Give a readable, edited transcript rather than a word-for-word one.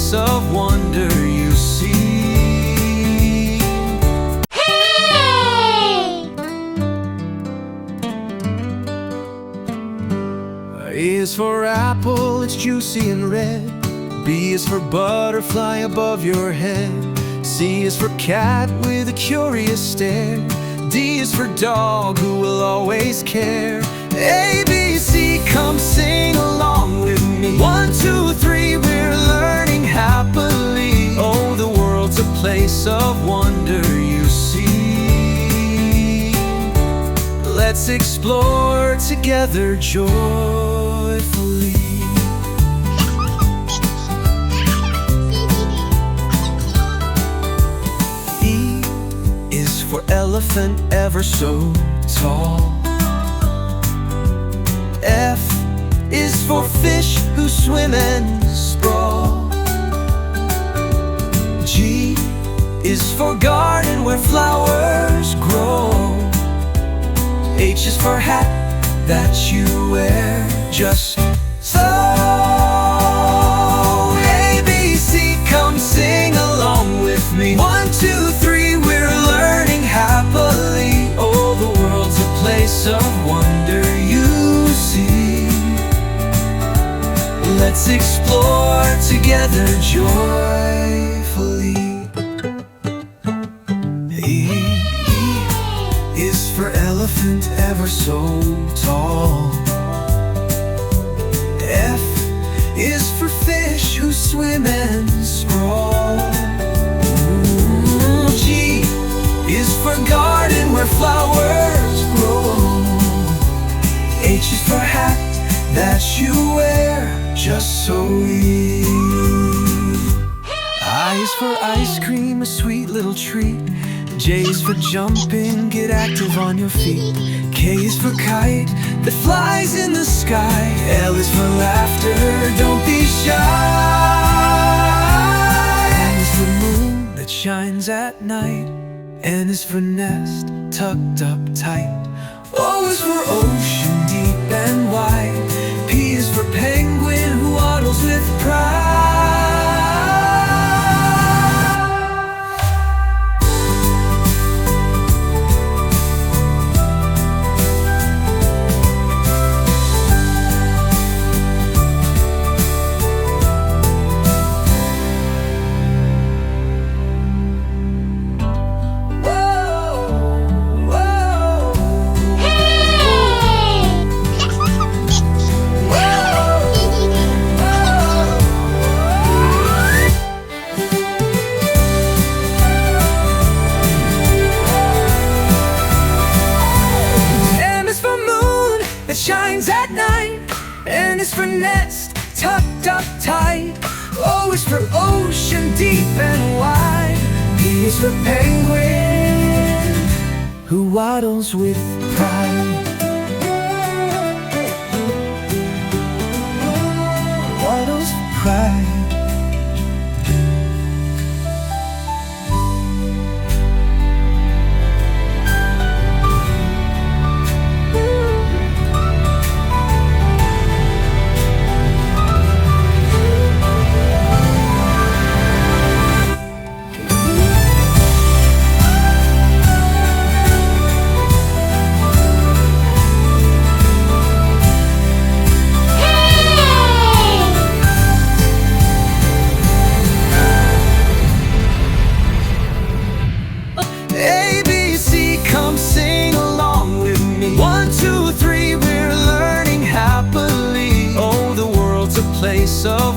place of wonder, you see. Hey! A is for apple, it's juicy and red. B is for butterfly above your head. C is for cat with a curious stare. D is for dog who will always care. A, B, C, come sing along with me. 1, 2, 3, we're learning happily. Oh, the world's a place of wonder, you see. Let's explore together joyfully. E is for elephant, ever so tall. F is for fish who swim and sprawl. G is for garden where flowers grow. H is for hat that you wear just so. A, B, C, come sing along with me. 1, 2, 3, we're learning happily. Oh, the world's a place of wonder, you see. Let's explore together joyfully. E is for elephant, ever so tall. F is for fish who swim and sprawl. G is for garden where flowers grow. H is for hat that you wear just so easy. I is for ice cream, a sweet little treat. J is for jumping, get active on your feet. K is for kite that flies in the sky. L is for laughter, don't be shy. M is for moon that shines at night. N is for nest, tucked up tight. O is for ocean, deep and wide. P is for penguin who waddles with pride. That shines at night. N is for nest, tucked up tight. O is for ocean, deep and wide. P is for penguin who waddles with pride. Waddles with pride. A, B, C, come sing along with me. 1, 2, 3, we're learning happily. Oh, the world's a place of